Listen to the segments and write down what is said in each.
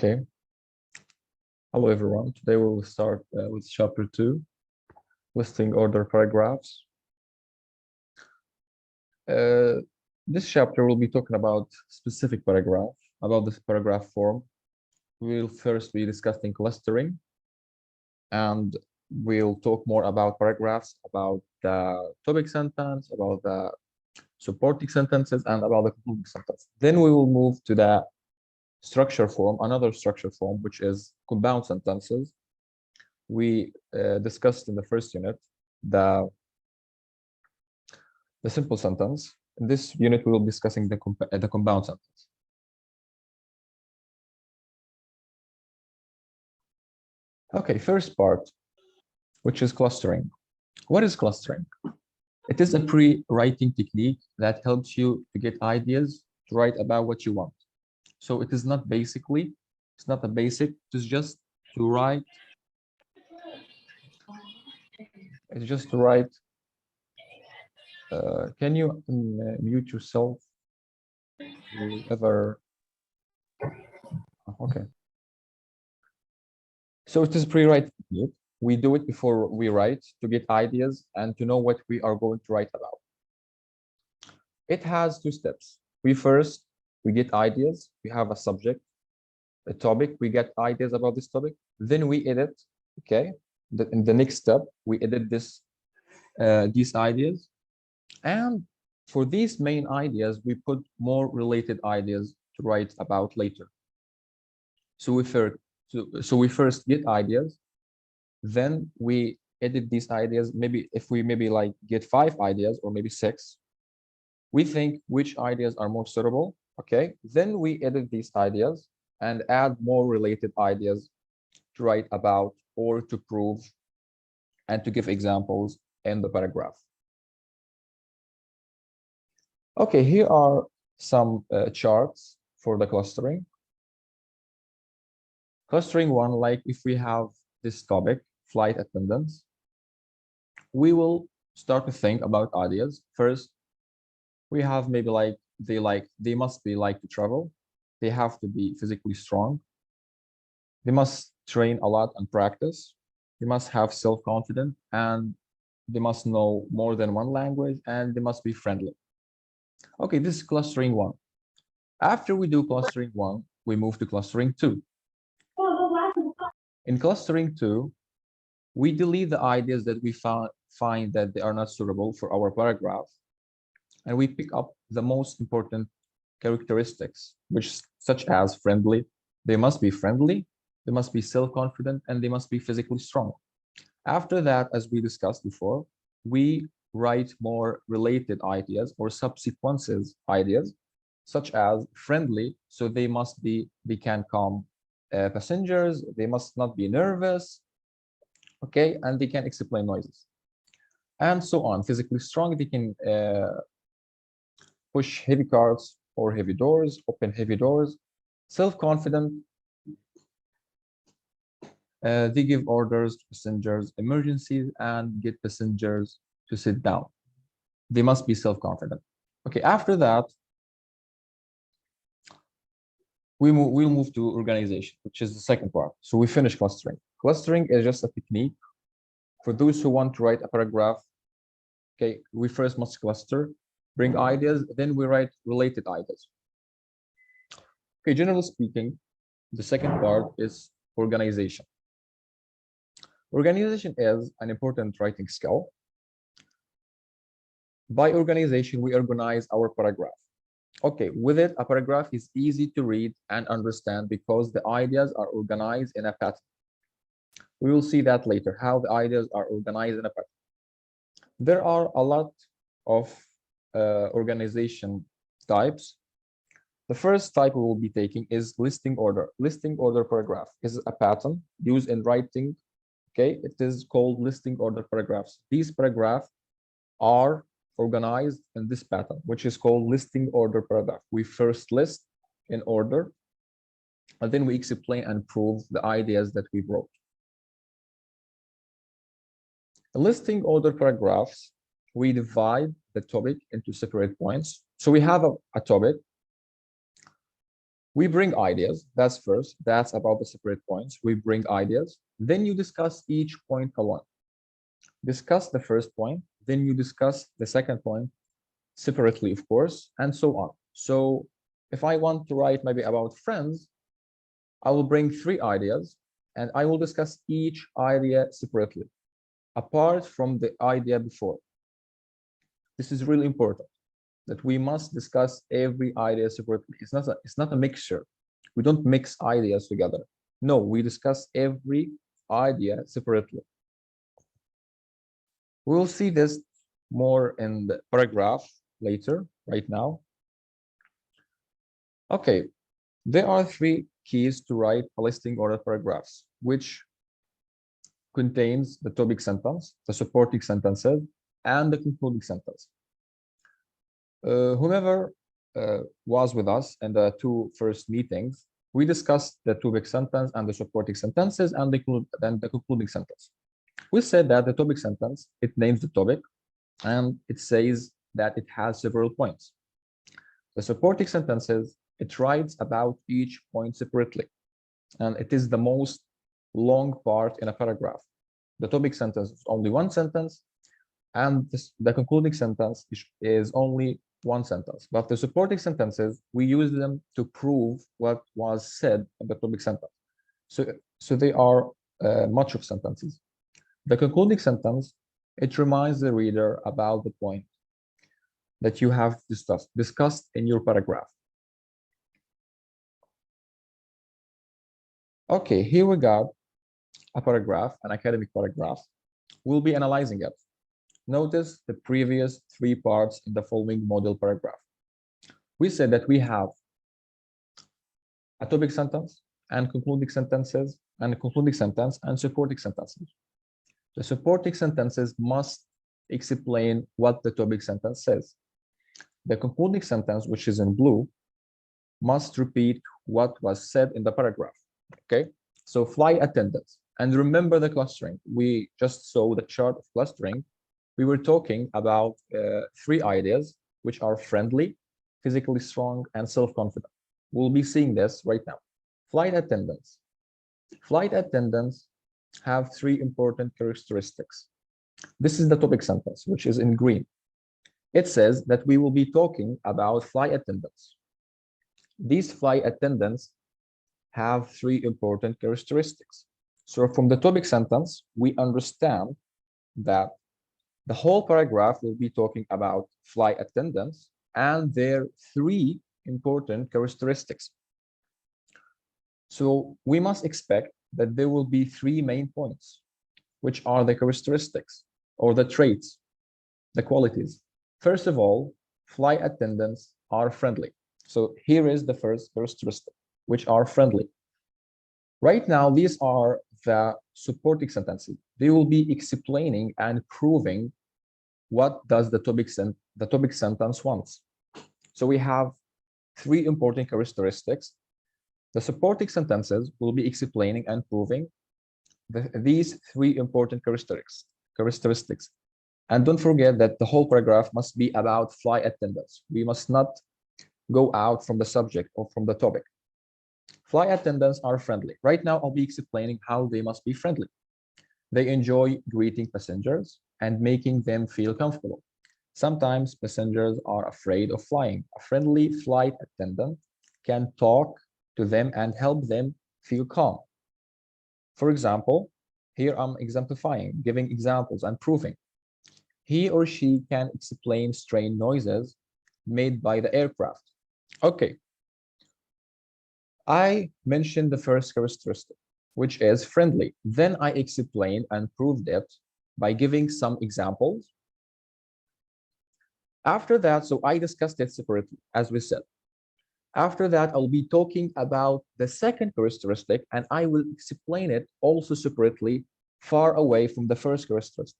Okay. Hello, everyone. Today we will start with chapter 2, listing order paragraphs. This chapter will be talking about specific paragraph, about this paragraph form. We will first be discussing clustering, and we'll talk more about paragraphs, about the topic sentence, about the supporting sentences, and about the concluding sentence. Then we will move to the structure form, another structure form, which is compound sentences. We discussed in the first unit the simple sentence. In this unit, we will be discussing the compound sentence. Okay, first part, which is clustering. What is clustering? It is a pre-writing technique that helps you to get ideas to write about what you want. So it is not basically, it's not a basic, it's just to write. It's just to write. Can you mute yourself? Whoever. Okay. So it is pre-writing technique. We do it before we write to get ideas and to know what we are going to write about. It has two steps. We get ideas. We have a subject, a topic. We get ideas about this topic. Then we edit. Okay. In the next step, we edit these ideas. And for these main ideas, we put more related ideas to write about later. So we first get ideas, then we edit these ideas. Maybe if we like get 5 ideas or maybe 6, we think which ideas are more suitable. Okay, then we edit these ideas and add more related ideas to write about or to prove and to give examples in the paragraph. Okay, here are some charts for the clustering. Clustering 1, like if we have this topic, flight attendants, we will start to think about ideas. First, we have maybe like they must be like to travel. They have to be physically strong. They must train a lot and practice. They must have self-confidence, and they must know more than one language, and they must be friendly. Okay, this is clustering 1. After we do clustering 1, we move to clustering 2. In clustering 2, we delete the ideas that we find that they are not suitable for our paragraph, and we pick up the most important characteristics, such as friendly. They must be friendly, they must be self-confident, and they must be physically strong. After that, as we discussed before, we write more related ideas or subsequences ideas, such as friendly. So they can calm passengers, they must not be nervous, okay, and they can explain noises, and so on. Physically strong, they can push heavy carts or heavy doors, open heavy doors. Self-confident, they give orders to passengers, emergencies, and get passengers to sit down. They must be self-confident. Okay, after that, we'll move to organization, which is the second part. So we finish clustering. Clustering is just a technique for those who want to write a paragraph. Okay, we first must cluster, bring ideas, then we write related ideas. Okay, generally speaking, the second part is organization. Organization is an important writing skill. By organization, we organize our paragraph. Okay, with it, a paragraph is easy to read and understand because the ideas are organized in a pattern. We will see that later, how the ideas are organized in a pattern. There are a lot of organization types. The first type we will be taking is listing order. Listing order paragraph is a pattern used in writing. Okay, it is called listing order paragraphs. These paragraphs are organized in this pattern, which is called listing order paragraph. We first list in order, and then we explain and prove the ideas that we wrote. Listing order paragraphs, we divide the topic into separate points. So we have a topic. We bring ideas. That's first. That's about the separate points. We bring ideas. Then you discuss each point alone. Discuss the first point. Then you discuss the second point separately, of course, and so on. So if I want to write maybe about friends, I will bring three ideas and I will discuss each idea separately, apart from the idea before. This is really important that we must discuss every idea separately. It's not a mixture. We don't mix ideas together. No, we discuss every idea separately. We will see this more in the paragraph later, right now. Okay, there are three keys to write a listing order paragraphs, which contains the topic sentence, the supporting sentences, and the concluding sentence. Whomever was with us in the two first meetings, we discussed the topic sentence and the supporting sentences and then the concluding sentence. We said that the topic sentence, it names the topic and it says that it has several points. The supporting sentences, it writes about each point separately, and it is the most long part in a paragraph. The topic sentence is only one sentence, and the concluding sentence is only one sentence. But the supporting sentences, we use them to prove what was said in the topic sentence. So they are much of sentences. The concluding sentence, it reminds the reader about the point that you have discussed in your paragraph. Okay, here we got a paragraph, an academic paragraph. We'll be analyzing it. Notice the previous three parts in the following model paragraph. We said that we have a topic sentence and concluding sentences and a concluding sentence and supporting sentences. The supporting sentences must explain what the topic sentence says. The concluding sentence, which is in blue, must repeat what was said in the paragraph. Okay, so flight attendants. And remember the clustering. We just saw the chart of clustering. We were talking about three ideas, which are friendly, physically strong, and self-confident. We'll be seeing this right now. Flight attendants. Flight attendants have three important characteristics. This is the topic sentence, which is in green. It says that we will be talking about flight attendants. These flight attendants have three important characteristics. So from the topic sentence, we understand that the whole paragraph will be talking about flight attendants and their three important characteristics. So we must expect that there will be three main points, which are the characteristics or the traits, the qualities. First of all, flight attendants are friendly. So here is the first characteristic, which are friendly. Right now, these are the supporting sentences. They will be explaining and proving what does the topic sentence wants. So we have three important characteristics. The supporting sentences will be explaining and proving these three important characteristics. And don't forget that the whole paragraph must be about flight attendants. We must not go out from the subject or from the topic. Flight attendants are friendly. Right now, I'll be explaining how they must be friendly. They enjoy greeting passengers and making them feel comfortable. Sometimes passengers are afraid of flying. A friendly flight attendant can talk to them and help them feel calm. For example, here I'm exemplifying, giving examples and proving. He or she can explain strange noises made by the aircraft. Okay. I mentioned the first characteristic, which is friendly. Then I explained and proved it by giving some examples. After that, so I discussed it separately, as we said. After that, I'll be talking about the second characteristic, and I will explain it also separately, far away from the first characteristic.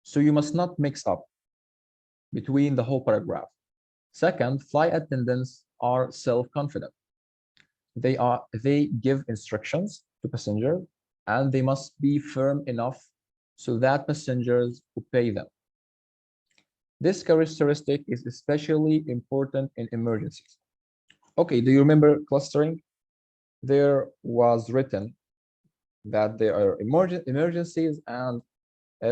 So you must not mix up between the whole paragraph. Second, flight attendants are self-confident. They give instructions to passengers, and they must be firm enough so that passengers obey them. This characteristic is especially important in emergencies. Okay, do you remember clustering? There was written that there are emergencies and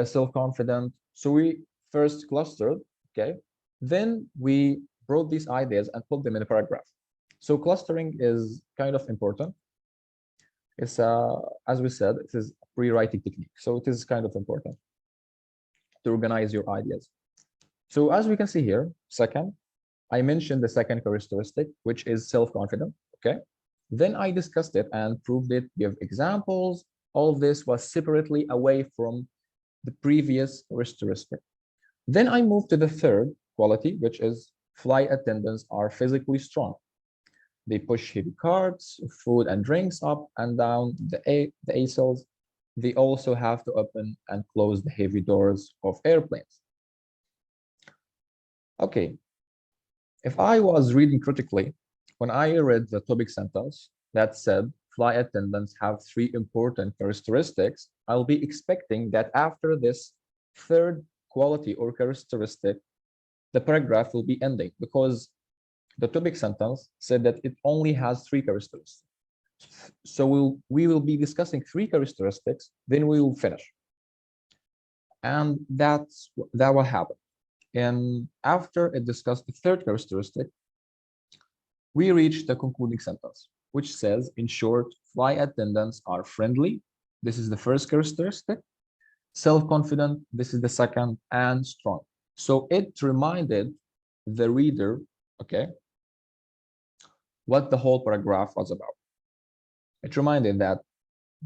self-confident. So we first clustered, okay? Then we brought these ideas and put them in a paragraph. So clustering is kind of important. It's, as we said, it is a pre-writing technique. So it is kind of important to organize your ideas. So as we can see here, second, I mentioned the second characteristic, which is self-confident, okay? Then I discussed it and proved it, give examples. All of this was separately away from the previous characteristic. Then I moved to the third quality, which is flight attendants are physically strong. They push heavy carts, food and drinks up and down the aisles. They also have to open and close the heavy doors of airplanes. Okay, if I was reading critically, when I read the topic sentence that said flight attendants have 3 important characteristics, I'll be expecting that after this third quality or characteristic, the paragraph will be ending because the topic sentence said that it only has 3 characteristics. So we will be discussing 3 characteristics, then we will finish. And that will happen. And after it discussed the third characteristic, we reach the concluding sentence, which says, in short, flight attendants are friendly. This is the first characteristic. Self-confident, this is the second, and strong. So it reminded the reader, okay, what the whole paragraph was about. It reminded that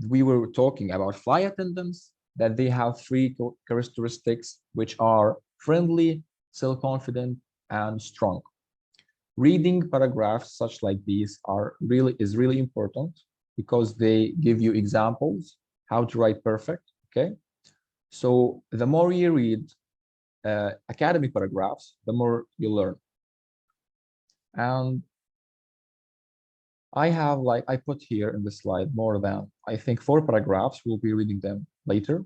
we were talking about flight attendants, that they have 3 characteristics, which are friendly, self-confident, and strong. Reading paragraphs such like these is really important because they give you examples how to write perfect, okay? So the more you read academic paragraphs, the more you learn. And I put here in the slide more than, I think, 4 paragraphs. We'll be reading them later.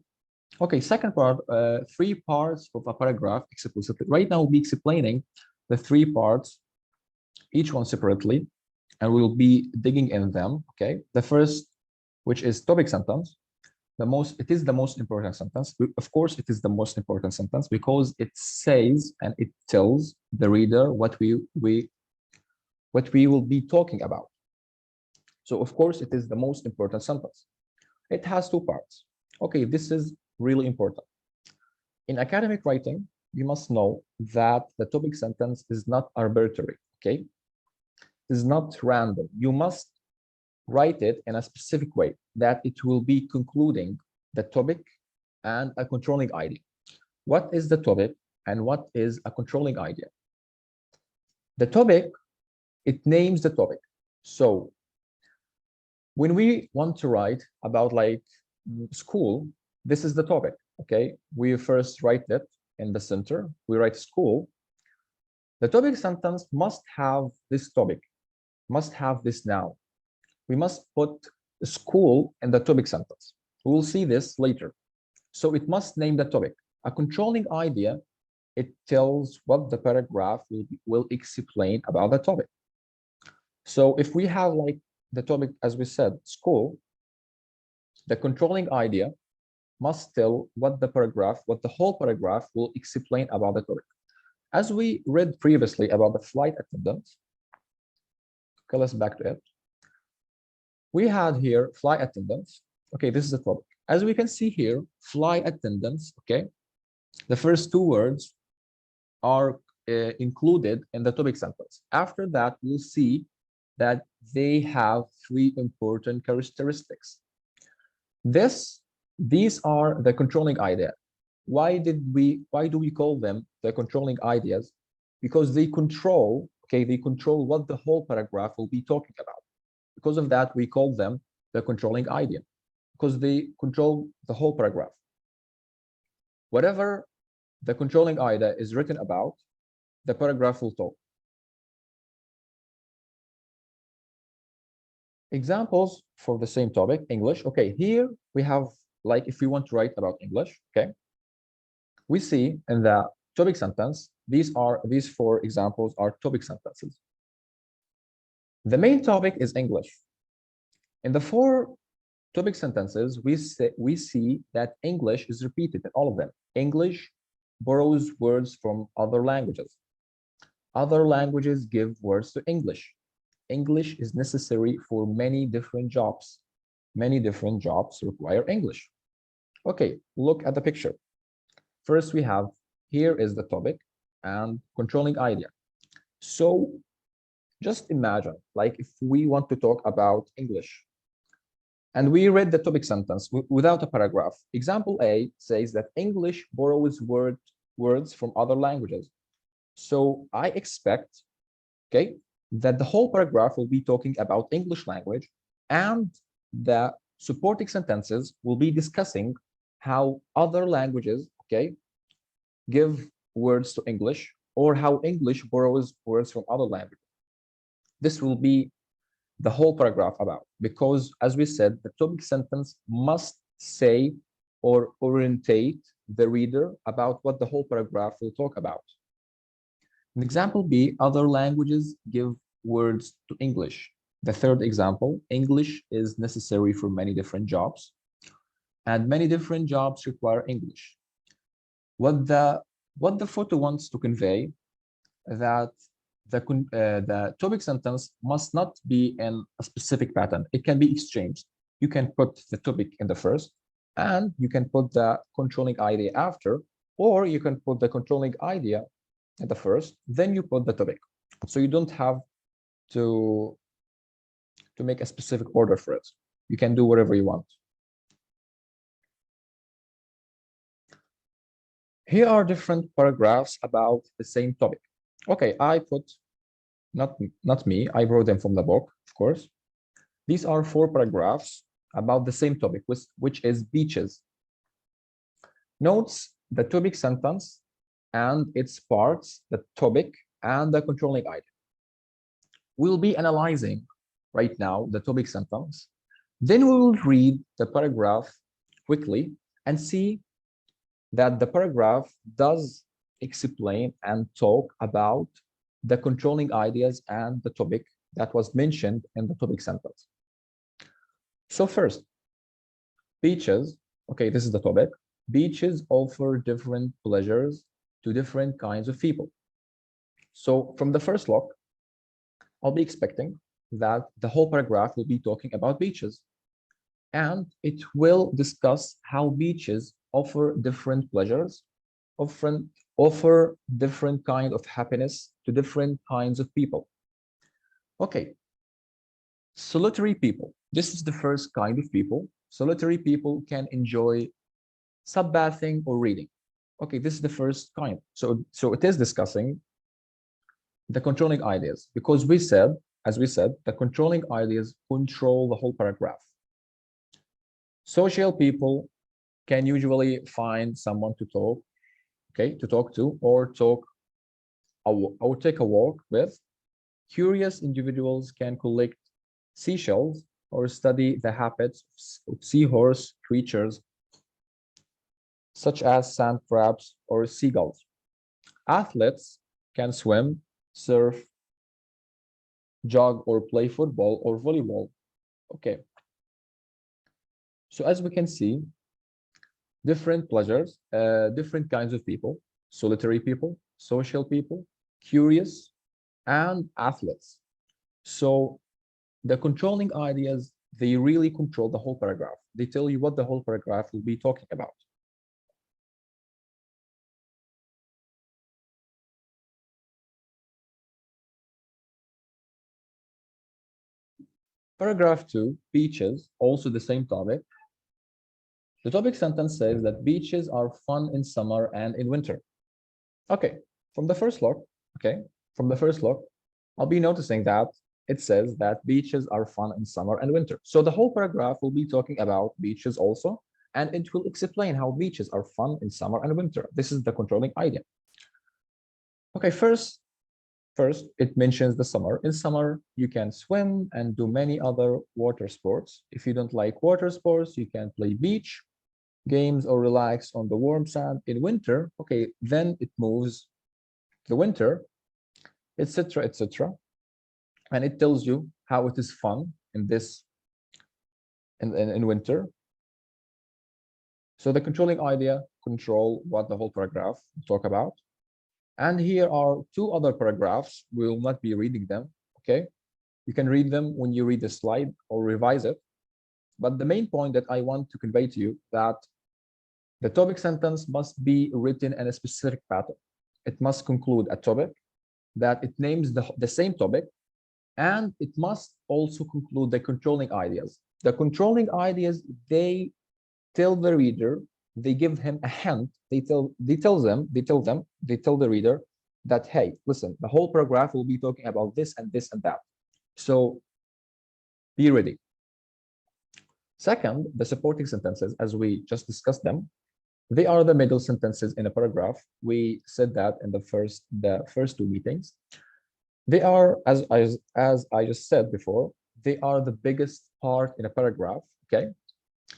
Okay, second part, 3 parts of a paragraph explicitly. Right now, we'll be explaining the 3 parts, each one separately, and we'll be digging in them, okay? The first, which is topic sentence, it is the most important sentence. Of course, it is the most important sentence because it says and it tells the reader what we will be talking about. So of course, it is the most important sentence. It has 2 parts. Okay, this is really important. In academic writing, you must know that the topic sentence is not arbitrary, okay? It is not random. You must write it in a specific way that it will be concluding the topic and a controlling idea. What is the topic and what is a controlling idea? The topic, it names the topic. So when we want to write about like school, this is the topic, okay? We first write it in the center, we write school. The topic sentence must have this topic, must have this noun. We must put school in the topic sentence. We will see this later. So it must name the topic. A controlling idea, it tells what the paragraph will explain about the topic. So if we have like the topic, as we said, school, the controlling idea must tell what the whole paragraph will explain about the topic. As we read previously about the flight attendants, okay, let's back to it. We had here flight attendants. Okay, this is the topic. As we can see here, flight attendants, okay, the first 2 words are included in the topic sentence. After that, we'll see that they have 3 important characteristics. These are the controlling idea. Why do we call them the controlling ideas? Because they control, okay, they control what the whole paragraph will be talking about. Because of that, we call them the controlling idea, because they control the whole paragraph. Whatever the controlling idea is written about, the paragraph will talk. Examples for the same topic, English. Okay, here we have, like, if we want to write about English, okay, we see in the topic sentence, these 4 examples are topic sentences. The main topic is English. In the four topic sentences, we see that English is repeated in all of them. English borrows words from other languages. Other languages give words to English. English is necessary for many different jobs. Many different jobs require English. Okay, look at the picture. First, we have here is the topic and controlling idea. So just imagine, like if we want to talk about English and we read the topic sentence without a paragraph. Example A says that English borrows words from other languages. So I expect, okay, that the whole paragraph will be talking about English language, and the supporting sentences will be discussing how other languages, okay, give words to English, or how English borrows words from other languages. This will be the whole paragraph about, because as we said, the topic sentence must say or orientate the reader about what the whole paragraph will talk about. In example B, other languages give words to English. The third example, English is necessary for many different jobs, and many different jobs require English. What the photo wants to convey that the topic sentence must not be in a specific pattern. It can be exchanged. You can put the topic in the first, and you can put the controlling idea after, or you can put the controlling idea at the first, then you put the topic. So you don't have to make a specific order for it. You can do whatever you want. Here are different paragraphs about the same topic. Okay, I put, not me, I wrote them from the book, of course. These are 4 paragraphs about the same topic, which is beaches. Notes the topic sentence and its parts, the topic and the controlling idea. We'll be analyzing right now the topic sentence. Then we will read the paragraph quickly and see that the paragraph does explain and talk about the controlling ideas and the topic that was mentioned in the topic sentence. So first, beaches. Okay, this is the topic. Beaches offer different pleasures to different kinds of people. So from the first look, I'll be expecting that the whole paragraph will be talking about beaches, and it will discuss how beaches offer different pleasures, offer different kind of happiness to different kinds of people. Okay, solitary people. This is the first kind of people. Solitary people can enjoy sunbathing or reading. Okay, this is the first kind. So it is discussing the controlling ideas, because as we said, the controlling ideas control the whole paragraph. Social people can usually find someone to talk, okay, to talk to, or take a walk with. Curious individuals can collect seashells or study the habits of seahorse creatures, such as sand crabs or seagulls. Athletes can swim, surf, jog, or play football or volleyball. Okay. So as we can see, different pleasures, different kinds of people, solitary people, social people, curious, and athletes. So the controlling ideas, they really control the whole paragraph. They tell you what the whole paragraph will be talking about. Paragraph 2, beaches, also the same topic. The topic sentence says that beaches are fun in summer and in winter. Okay, from the first look, I'll be noticing that it says that beaches are fun in summer and winter. So the whole paragraph will be talking about beaches also, and it will explain how beaches are fun in summer and winter. This is the controlling idea. Okay, first, it mentions the summer. In summer, you can swim and do many other water sports. If you don't like water sports, you can play beach games or relax on the warm sand. In winter, okay, then it moves the winter, etc., etc. and it tells you how it is fun in this in winter. So the controlling idea control what the whole paragraph talk about. And here are two other paragraphs. We will not be reading them, okay? You can read them when you read the slide or revise it. But the main point that I want to convey to you that the topic sentence must be written in a specific pattern. It must conclude a topic, that it names the same topic, and it must also conclude the controlling ideas. The controlling ideas, they tell the reader, they give him a hint, they tell the reader that, hey, listen, the whole paragraph will be talking about this and this and that. So be ready. Second, the supporting sentences, as we just discussed them, they are the middle sentences in a paragraph. We said that in the first two meetings. They are, as I just said before, they are the biggest part in a paragraph, okay?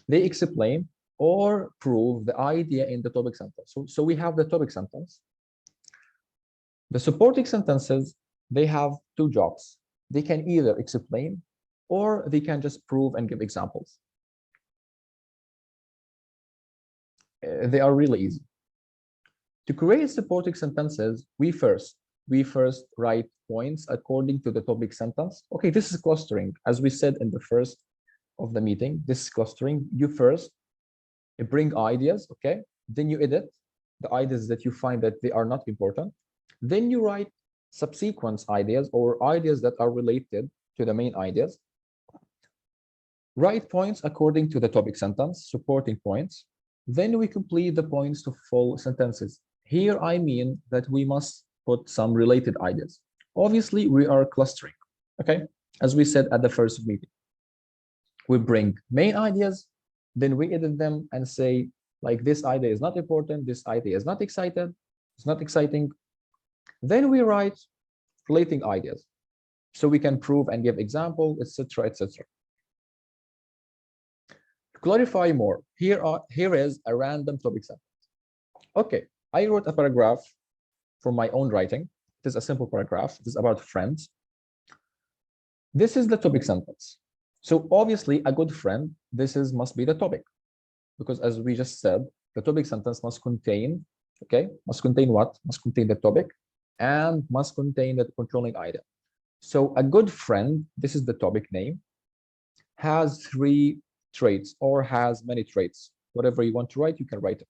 They explain or prove the idea in the topic sentence. So we have the topic sentence. The supporting sentences, they have two jobs. They can either explain or they can just prove and give examples. They are really easy. To create supporting sentences, we first write points according to the topic sentence. Okay, this is clustering. As we said in the first of the meeting, this is clustering. You first bring ideas, okay? Then you edit the ideas that you find that they are not important. Then you write subsequent ideas or ideas that are related to the main ideas. Write points according to the topic sentence, supporting points. Then we complete the points to full sentences. Here I mean that we must put some related ideas. Obviously, we are clustering, okay? As we said at the first meeting. We bring main ideas, then we edit them and say, like, this idea is not important, this idea is not exciting. Then we write relating ideas, so we can prove and give example, etc., etc. To clarify more, here is a random topic sentence. Okay, I wrote a paragraph from my own writing. It is a simple paragraph. It is about friends. This is the topic sentence. So obviously, a good friend, must be the topic, because as we just said, the topic sentence must contain, okay, must contain what? Must contain the topic and must contain the controlling idea. So a good friend, this is the topic name, has three traits or has many traits. Whatever you want to write, you can write it.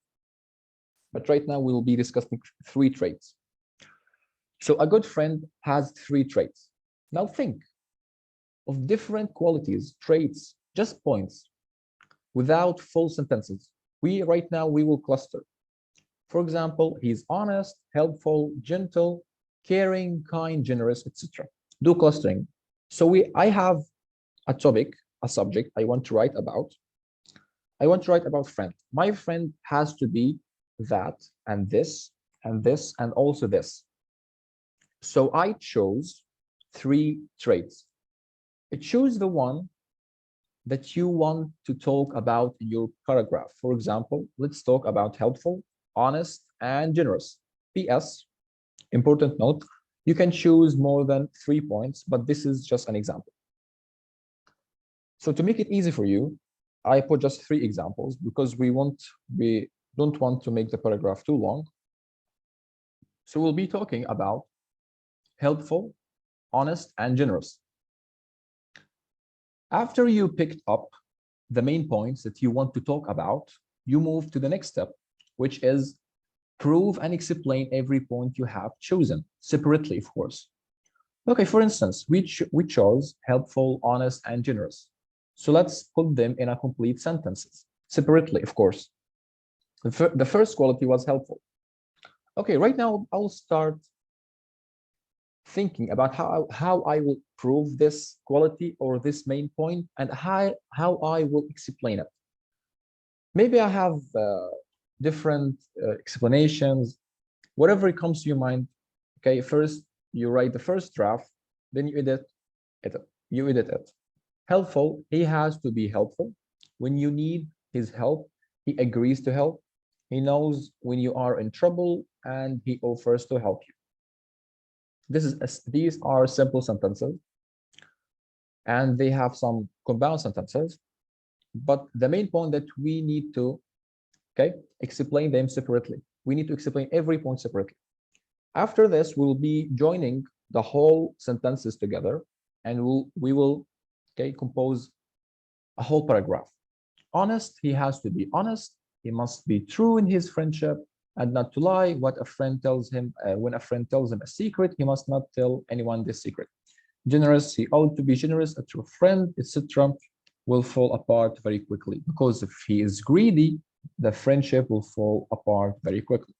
But right now, we will be discussing three traits. So a good friend has three traits. Now think of different qualities, traits, just points, without full sentences. Right now, we will cluster. For example, he's honest, helpful, gentle, caring, kind, generous, etc. Do clustering. So I have a topic, a subject I want to write about. I want to write about friend. My friend has to be that and this and this and also this. So I chose three traits. Choose the one that you want to talk about in your paragraph. For example, let's talk about helpful, honest, and generous. PS, important note, you can choose more than 3 points, but this is just an example. So to make it easy for you, I put just 3 examples because we don't want to make the paragraph too long. So we'll be talking about helpful, honest, and generous. After you picked up the main points that you want to talk about, you move to the next step, which is prove and explain every point you have chosen, separately, of course. Okay, for instance, we chose helpful, honest, and generous. So let's put them in a complete sentences, separately, of course. The first quality was helpful. Okay, right now I'll start thinking about how I will prove this quality or this main point and how I will explain it. Maybe I have different explanations, whatever comes to your mind. Okay, first you write the first draft, then you edit it. Helpful, he has to be helpful. When you need his help, he agrees to help. He knows when you are in trouble and he offers to help you. These are simple sentences. and they have some compound sentences. But the main point that we need to, explain them separately. We need to explain every point separately. After this, we'll be joining the whole sentences together, and we will compose a whole paragraph. Honest, he has to be honest. He must be true in his friendship and not to lie. What a friend tells him, when a friend tells him a secret, he must not tell anyone this secret. Generous, he ought to be generous. A true friend, etc., will fall apart very quickly, because if he is greedy, the friendship will fall apart very quickly.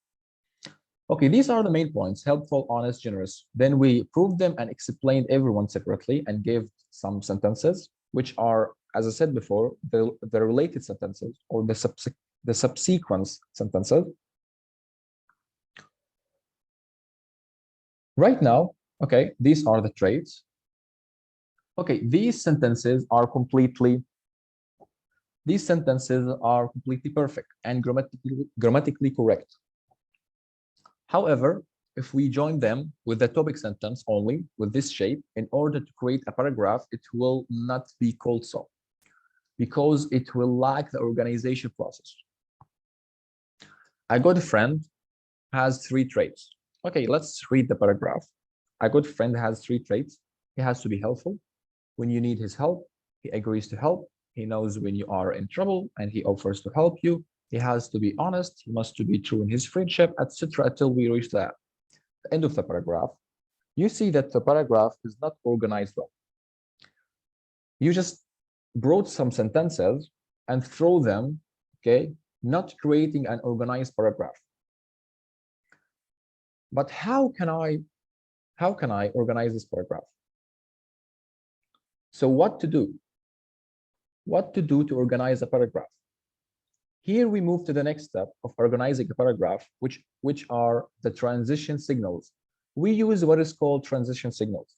Okay, these are the main points: helpful, honest, generous. Then we proved them and explained everyone separately and gave some sentences, which are, as I said before, the related sentences or the subsequent sentences. Right now, okay, these are the traits. Okay, these sentences are completely perfect and grammatically correct. However, if we join them with the topic sentence only, with this shape, in order to create a paragraph, it will not be called so, because it will lack the organization process. A good friend has 3 traits. Okay, let's read the paragraph. A good friend has 3 traits. He has to be helpful. When you need his help, he agrees to help. He knows when you are in trouble and he offers to help you. He has to be honest. He must be true in his friendship, etc., until we reach the end of the paragraph. You see that the paragraph is not organized well. You just brought some sentences and throw them, okay, not creating an organized paragraph. But how can I organize this paragraph? So what to do? What to do to organize a paragraph? Here we move to the next step of organizing a paragraph, which are the transition signals. We use what is called transition signals.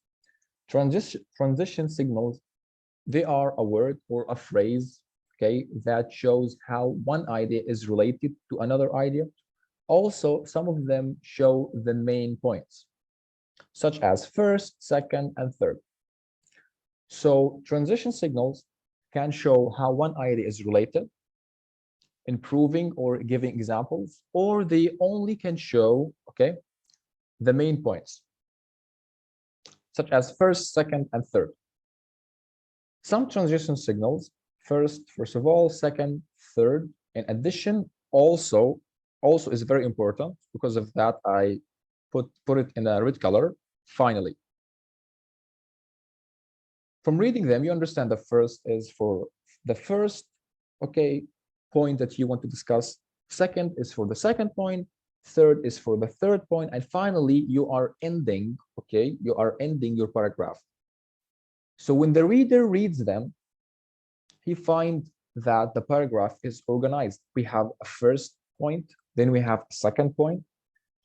Transition signals, they are a word or a phrase, okay, that shows how one idea is related to another idea. Also, some of them show the main points, such as first, second, and third. So transition signals can show how one idea is related, improving or giving examples, or they only can show, okay, the main points, such as first, second, and third. Some transition signals, first of all, second, third, in addition, also is very important. Because of that, I put it in a red color, finally. From reading them, you understand the first is for the first, okay, point that you want to discuss. Second is for the second point. Third is for the third point. And finally, you are ending, okay, you are ending your paragraph. So when the reader reads them, he finds that the paragraph is organized. We have a first point, then we have a second point.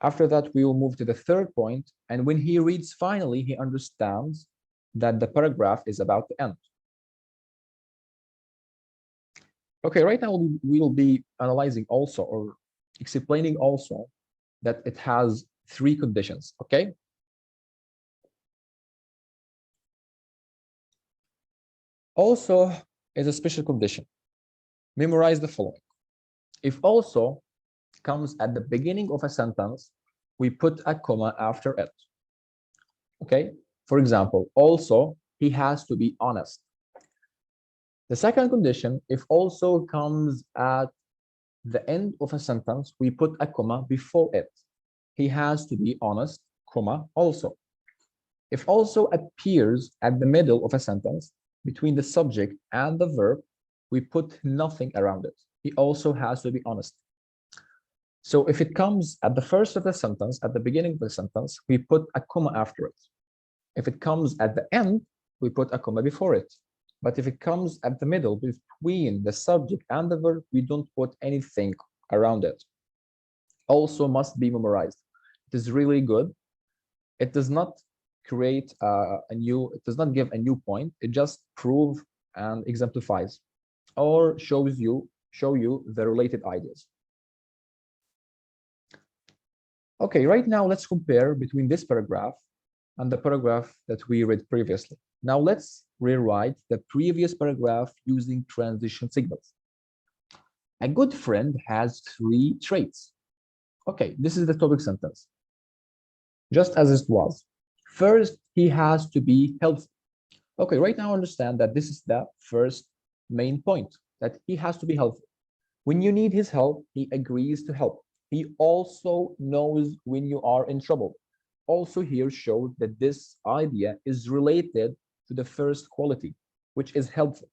After that, we will move to the third point. And when he reads finally, he understands that the paragraph is about to end. Okay, right now we will be analyzing also, or explaining also, that it has 3 conditions, okay? Also is a special condition. Memorize the following. If also comes at the beginning of a sentence, we put a comma after it, okay? For example, also, he has to be honest. The second condition, if also comes at the end of a sentence, we put a comma before it. He has to be honest, comma, also. If also appears at the middle of a sentence, between the subject and the verb, we put nothing around it. He also has to be honest. So if it comes at the first of the sentence, at the beginning of the sentence, we put a comma after it. If it comes at the end, we put a comma before it. But if it comes at the middle, between the subject and the verb, we don't put anything around it. Also must be memorized. It is really good. It does not create it does not give a new point. It just proves and exemplifies, or show you the related ideas. Okay, right now let's compare between this paragraph and the paragraph that we read previously. Now let's rewrite the previous paragraph using transition signals. A good friend has 3 traits. Okay, this is the topic sentence, just as it was. First, he has to be helpful. Okay, right now understand that this is the first main point, that he has to be helpful. When you need his help, he agrees to help. He also knows when you are in trouble. Also here shows that this idea is related to the first quality, which is helpful.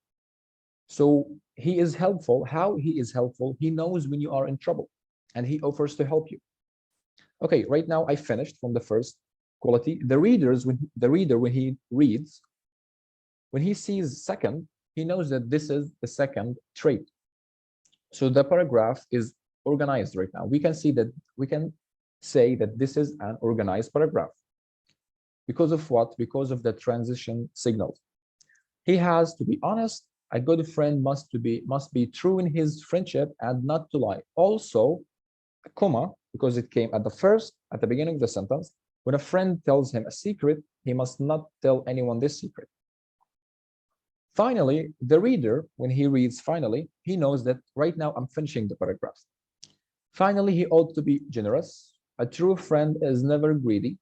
So he is helpful. How he is helpful? He knows when you are in trouble and he offers to help you. Okay, right now I finished from the first quality. The reader, when he reads, when he sees second, he knows that this is the second trait. So the paragraph is organized right now. We can say that this is an organized paragraph. Because of what? Because of the transition signals. He has to be honest. A good friend must be true in his friendship and not to lie. Also, a comma, because it came at the beginning of the sentence. When a friend tells him a secret, he must not tell anyone this secret. Finally, the reader, when he reads finally, he knows that right now I'm finishing the paragraph. Finally, he ought to be generous. A true friend is never greedy,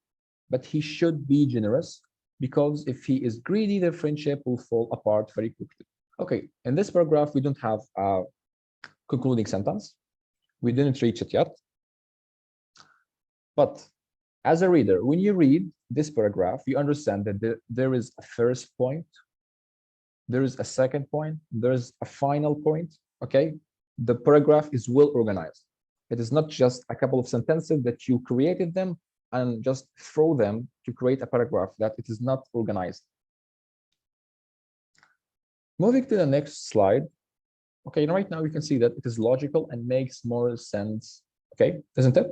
but he should be generous, because if he is greedy, the friendship will fall apart very quickly. Okay, in this paragraph, we don't have a concluding sentence. We didn't reach it yet. But as a reader, when you read this paragraph, you understand that there is a first point, there is a second point, there's a final point, okay? The paragraph is well organized. It is not just a couple of sentences that you created them and just throw them to create a paragraph, that it is not organized. Moving to the next slide. Okay, right now you can see that it is logical and makes more sense, okay, isn't it?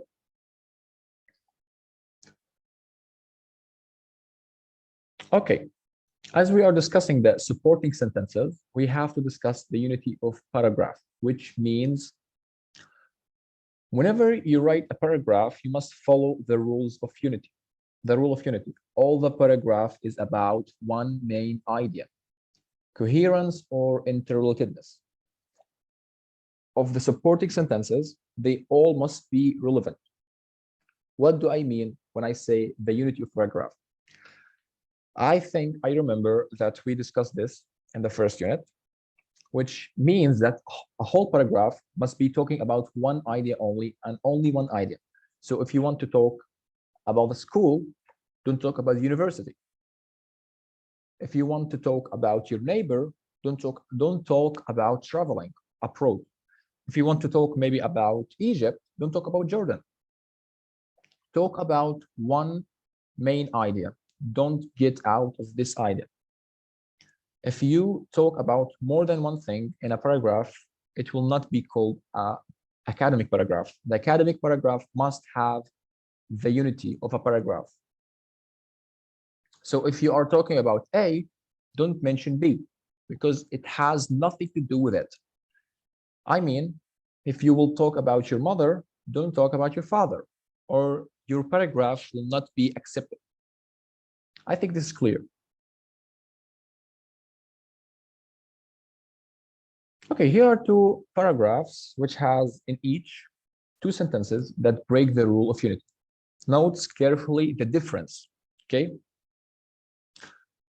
Okay, as we are discussing the supporting sentences, we have to discuss the unity of paragraph, which means whenever you write a paragraph, you must follow the rules of unity. The rule of unity. All the paragraph is about one main idea, coherence or interrelatedness. Of the supporting sentences, they all must be relevant. What do I mean when I say the unity of paragraph? I think I remember that we discussed this in the first unit, which means that a whole paragraph must be talking about one idea only, and only one idea. So if you want to talk about the school, don't talk about the university. If you want to talk about your neighbor, don't talk about traveling abroad. If you want to talk maybe about Egypt, don't talk about Jordan. Talk about one main idea. Don't get out of this idea. If you talk about more than one thing in a paragraph, it will not be called an academic paragraph. The academic paragraph must have the unity of a paragraph. So if you are talking about A, don't mention B, because it has nothing to do with it. I mean, if you will talk about your mother, don't talk about your father, or your paragraph will not be accepted. I think this is clear. Okay, here are 2 paragraphs which has in each 2 sentences that break the rule of unity. Note carefully the difference, okay?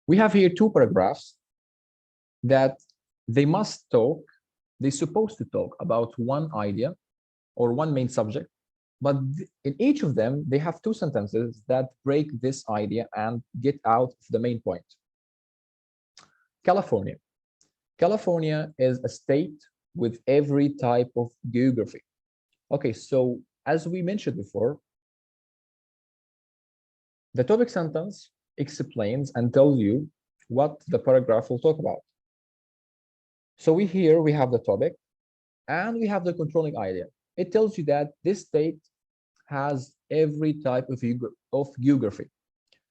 We have here 2 paragraphs that they're supposed to talk about one idea or one main subject, but in each of them, they have 2 sentences that break this idea and get out of the main point. California. California is a state with every type of geography. Okay, so as we mentioned before, the topic sentence explains and tells you what the paragraph will talk about. So we have the topic and we have the controlling idea. It tells you that this state has every type of geography.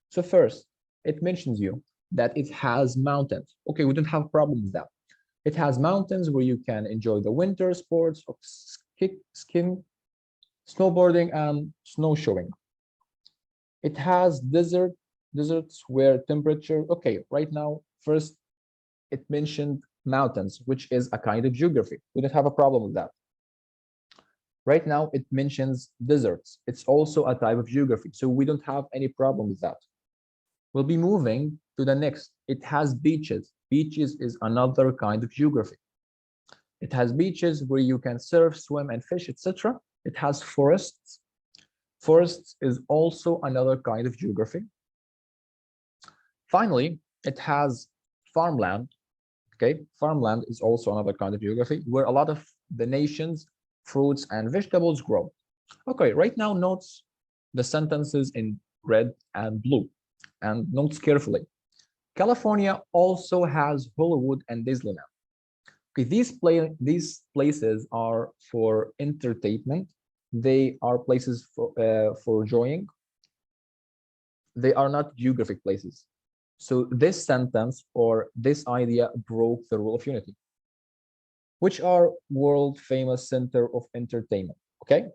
So first, it mentions you that it has mountains. Okay, we don't have a problem with that. It has mountains where you can enjoy the winter sports of skiing, snowboarding, and snowshoeing. It has desert deserts where temperature, okay, right now, first it mentioned mountains, which is a kind of geography. We don't have a problem with that. Right now, it mentions deserts. It's also a type of geography, so we don't have any problem with that. We'll be moving to the next. It has beaches. Beaches is another kind of geography. It has beaches where you can surf, swim, and fish, etc. It has forests. Forests is also another kind of geography. Finally, it has farmland. Okay, farmland is also another kind of geography where a lot of the nation's fruits and vegetables grow. Okay, right now notes the sentences in red and blue and notes carefully. California also has Hollywood and Disneyland. Okay, these places are for entertainment. They are places for enjoying. They are not geographic places. So this sentence or this idea broke the rule of unity, which are world famous center of entertainment. Okay.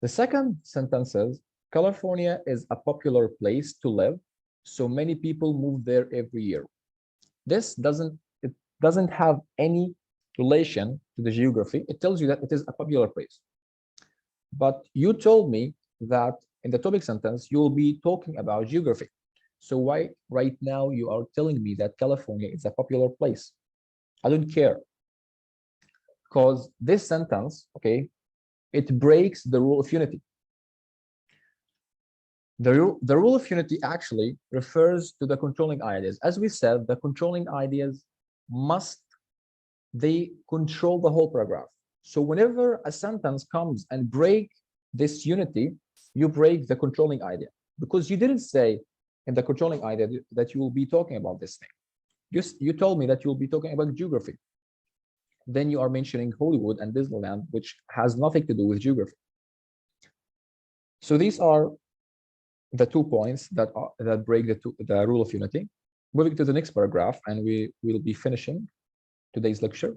The second sentence says California is a popular place to live, so many people move there every year. This doesn't have any relation to the geography. It tells you that it is a popular place. But you told me that in the topic sentence, you will be talking about geography. So why right now you are telling me that California is a popular place? I don't care. Because this sentence, okay, it breaks the rule of unity. The rule of unity actually refers to the controlling ideas. As we said, the controlling ideas they control the whole paragraph. So whenever a sentence comes and break this unity, you break the controlling idea, because you didn't say in the controlling idea that you will be talking about this thing. You told me that you will be talking about geography. Then you are mentioning Hollywood and Disneyland, which has nothing to do with geography. So these are the 2 points that break the rule of unity. Moving to the next paragraph, and we will be finishing today's lecture.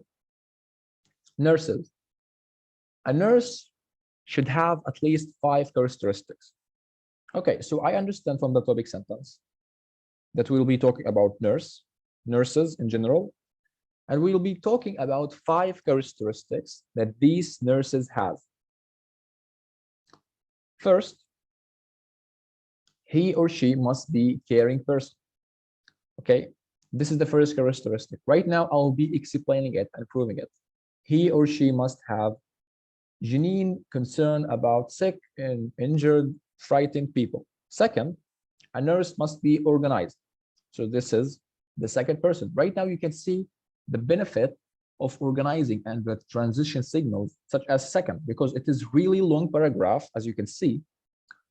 Nurses. A nurse should have at least 5 characteristics. Okay, so I understand from the topic sentence that we'll be talking about nurses in general, and we'll be talking about 5 characteristics that these nurses have. First, he or she must be caring person. Okay, this is the first characteristic. Right now, I'll be explaining it and proving it. He or she must have genuine concern about sick and injured, frightened people. Second, a nurse must be organized. So this is the second person. Right now, you can see the benefit of organizing and the transition signals, such as second, because it is really long paragraph, as you can see.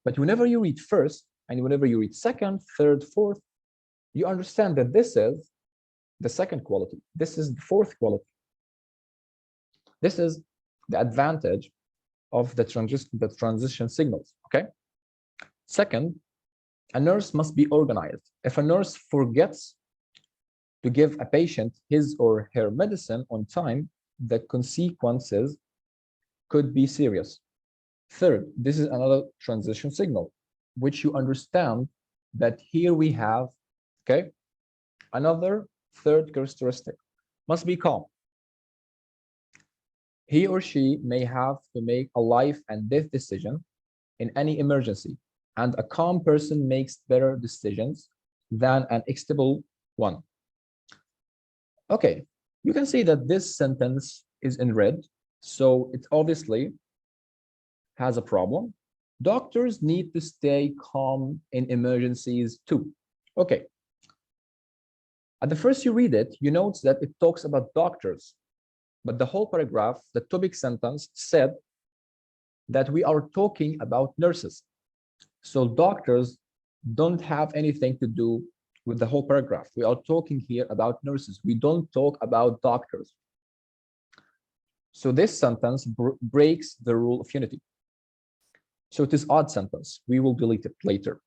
But whenever you read first, and whenever you read second, third, fourth, you understand that this is the second quality. This is the fourth quality. This is the advantage of the transition signals, okay? Second, a nurse must be organized. If a nurse forgets to give a patient his or her medicine on time, the consequences could be serious. Third, this is another transition signal, which you understand that here we have, okay, another third characteristic, must be calm. He or she may have to make a life and death decision in any emergency, and a calm person makes better decisions than an excitable one. Okay, you can see that this sentence is in red, so it obviously has a problem. Doctors need to stay calm in emergencies too. Okay. At the first you read it, you notice that it talks about doctors, but the whole paragraph, the topic sentence said that we are talking about nurses. So doctors don't have anything to do with the whole paragraph. We are talking here about nurses. We don't talk about doctors. So this sentence breaks the rule of unity. So it is odd sentence. We will delete it later.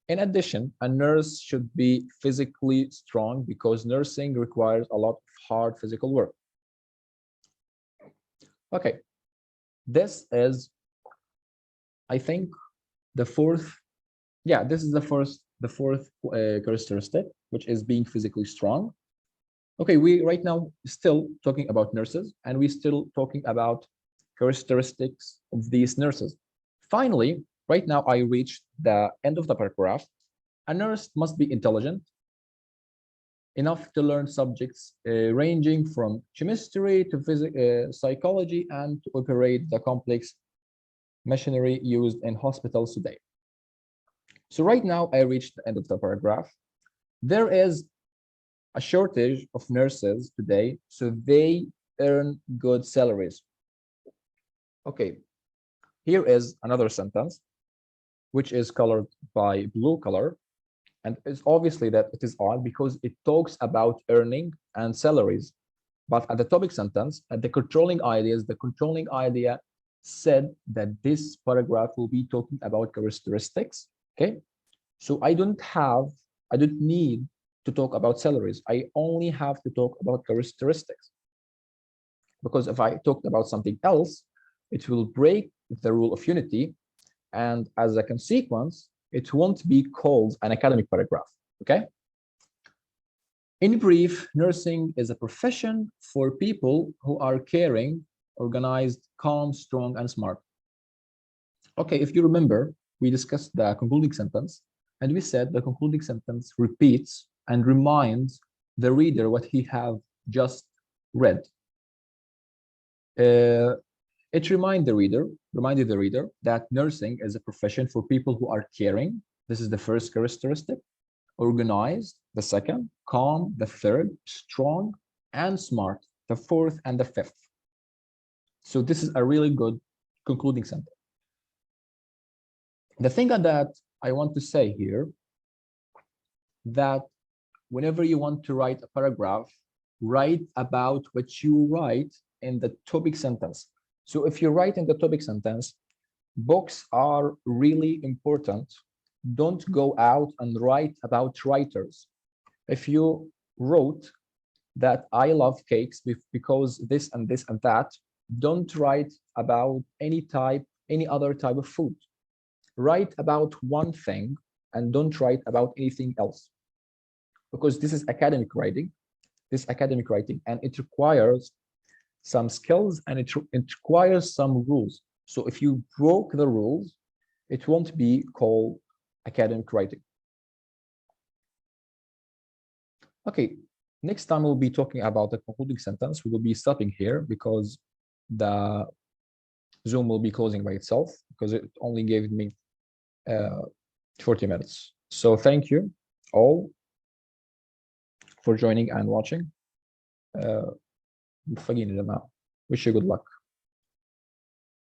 In addition, a nurse should be physically strong because nursing requires a lot of hard physical work. Okay, this is, I think, the fourth Yeah, this is the fourth characteristic, which is being physically strong. Okay, we right now still talking about nurses, and we still talking about characteristics of these nurses. Finally, right now I reached the end of the paragraph. A nurse must be intelligent enough to learn subjects ranging from chemistry to psychology and to operate the complex machinery used in hospitals today. So right now I reached the end of the paragraph. There is a shortage of nurses today, so they earn good salaries. Okay, here is another sentence, which is colored by blue color. And it's obviously that it is odd because it talks about earning and salaries. But at the topic sentence, at the controlling ideas, the controlling idea said that this paragraph will be talking about characteristics. Okay, so I don't need to talk about salaries. I only have to talk about characteristics. Because if I talked about something else, it will break the rule of unity. And as a consequence, it won't be called an academic paragraph, okay? In brief, nursing is a profession for people who are caring, organized, calm, strong, and smart. Okay, if you remember, we discussed the concluding sentence, and we said the concluding sentence repeats and reminds the reader what he have just read. It reminded the reader that nursing is a profession for people who are caring. This is the first characteristic. Organized, the second. Calm, the third. Strong and smart, the fourth and the fifth. So this is a really good concluding sentence. The thing that I want to say here, that whenever you want to write a paragraph, write about what you write in the topic sentence. So if you write in the topic sentence, books are really important. Don't go out and write about writers. If you wrote that I love cakes because this and this and that, don't write about any other type of food. Write about one thing and don't write about anything else. Because this is academic writing, and it requires some skills and it requires some rules. So if you broke the rules, it won't be called academic writing. Okay, next time we'll be talking about the concluding sentence. We will be stopping here because the Zoom will be closing by itself because it only gave me 40 minutes. So thank you all for joining and watching. Wish you good luck.